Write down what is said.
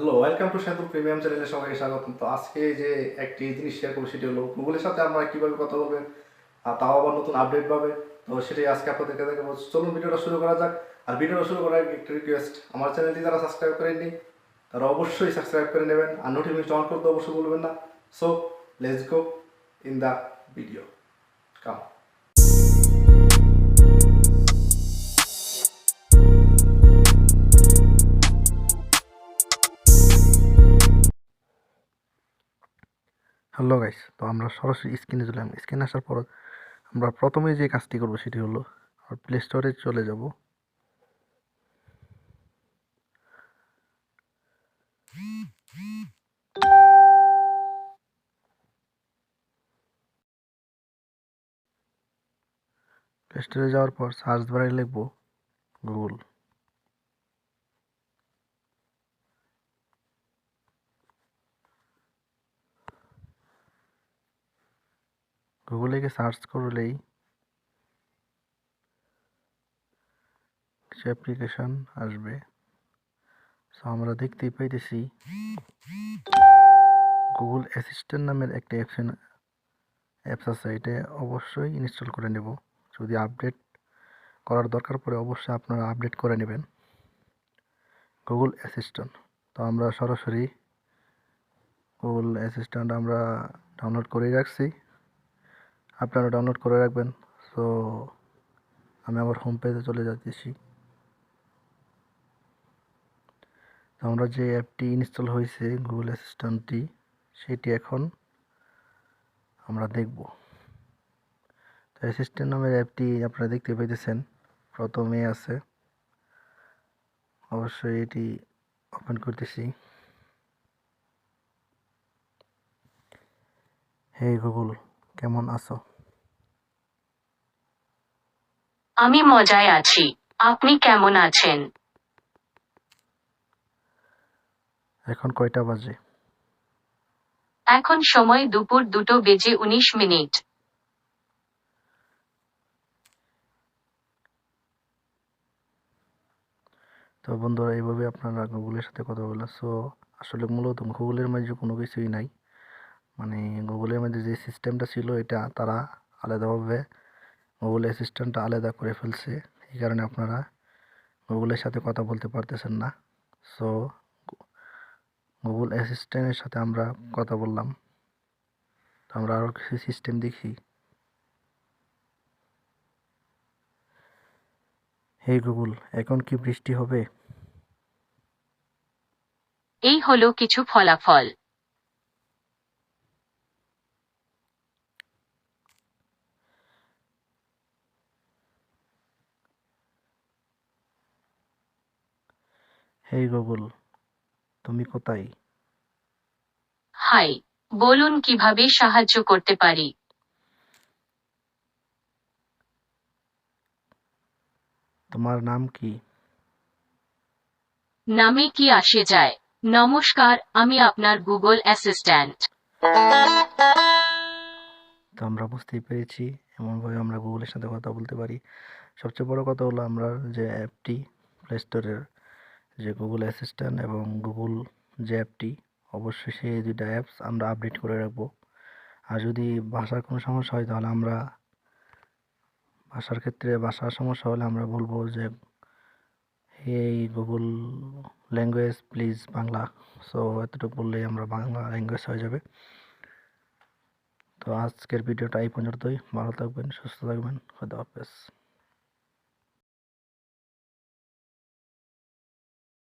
Hello, welcome to Saidul premium চ্যানেলে সবাইকে স্বাগতম। তো আজকে যে একটি জিনিস শেয়ার করবো সেটি হলো গুগলের সাথে আমরা কিভাবে কথা বলবেন আর তাও আবার নতুন আপডেট পাবে। তো সেটাই আজকে আপনাদেরকে দেখাবো। চলুন ভিডিওটা শুরু করা যাক। আর ভিডিওটা শুরু করার আগে একটা রিকোয়েস্ট, আমার চ্যানেলটি যারা সাবস্ক্রাইব করেননি তারা অবশ্যই সাবস্ক্রাইব করে নেবেন আর নোটিফিকেশন অন করতে অবশ্যই বলবেন না। So let's go in the video. Come. Hello guys, তো আমরা সরাসরি স্ক্রিনে চলে আসলাম। স্ক্রিনে আসার পর আমরা প্রথমে যে কাজটি করবো সেটি হলো প্লে স্টোরে চলে যাব। প্লে স্টোরে যাওয়ার পর সার্চ বারে লিখবো গুগল। গুগলে গিয়ে সার্চ করলেই কিছু অ্যাপ্লিকেশন আসবে। সো আমরা দেখতেই পাইতেছি গুগল অ্যাসিস্ট্যান্ট নামের একটা অ্যাপস আছে। এটা অবশ্যই ইনস্টল করে নেব। যদি আপডেট করার দরকার পড়ে অবশ্যই আপনারা আপডেট করে নেবেন গুগল অ্যাসিস্ট্যান্ট। তো আমরা সরাসরি গুগল অ্যাসিস্ট্যান্ট আমরা ডাউনলোড করেই রাখছি, আপনারা ডাউনলোড করে রাখবেন। সো আমি আমার হোম পেজে চলে যাচ্ছি। তো আমরা যে অ্যাপটি ইনস্টল হয়েছে গুগল অ্যাসিস্ট্যান্টটি, সেটি এখন আমরা দেখব। তো অ্যাসিস্ট্যান্ট নামের অ্যাপটি আপনারা দেখতে পাইতেছেন প্রথমে আছে। অবশ্যই এটি ওপেন করতেছি। হে গুগল, কেমন আছো? আমি মজায় আছি। আপনি কেমন আছেন? এখন কয়টা বাজে? এখন সময় দুপুর 2:19। তো বন্ধুরা, এইভাবে আপনারা গুগলের সাথে কথা বলেন। সো আসলে মূলত গুগলের মাঝে কোনো কিছুই নাই, মানে গুগলের মধ্যে যে সিস্টেমটা ছিল এটা তারা আলাদাভাবে গুগল অ্যাসিস্ট্যান্টটা আলাদা করে ফেলছে। এই কারণে আপনারা গুগলের সাথে কথা বলতে পারতেছেন না। সো গুগল অ্যাসিস্ট্যান্টের সাথে আমরা কথা বললাম। তো আমরা আরও কিছু সিস্টেম দেখি। হে গুগল, এখন কি বৃষ্টি হবে? এই হলো কিছু ফলাফল। হে গুগল, তুমি কোথায়? হাই, বলুন কিভাবে সাহায্য করতে পারি। তোমার নাম কি? নামে কি আসে যায়? নমস্কার, আমি আপনার গুগল অ্যাসিস্ট্যান্ট। তো আমরা বুঝতেই পেরেছি এমনভাবে আমরা গুগলের সাথে কথা বলতে পারি। সবচেয়ে বড় কথা হলো আমরা যে অ্যাপটি প্লে স্টোরের, যে গুগল অ্যাসিস্ট্যান্ট এবং গুগল যে অ্যাপটি, অবশ্যই সেই দুইটা অ্যাপস আমরা আপডেট করে রাখবো। আর যদি ভাষার কোনো সমস্যা হয় তাহলে আমরা ভাষার সমস্যা হলে আমরা বলবো যে এই Google language please Bangla. So এতটুকু বললেই আমরা বাংলা ল্যাঙ্গুয়েজ হয়ে যাবে। তো আজকের ভিডিওটা এই পর্যন্তই। ভালো থাকবেন, সুস্থ থাকবেন। খুদা হাফেজ।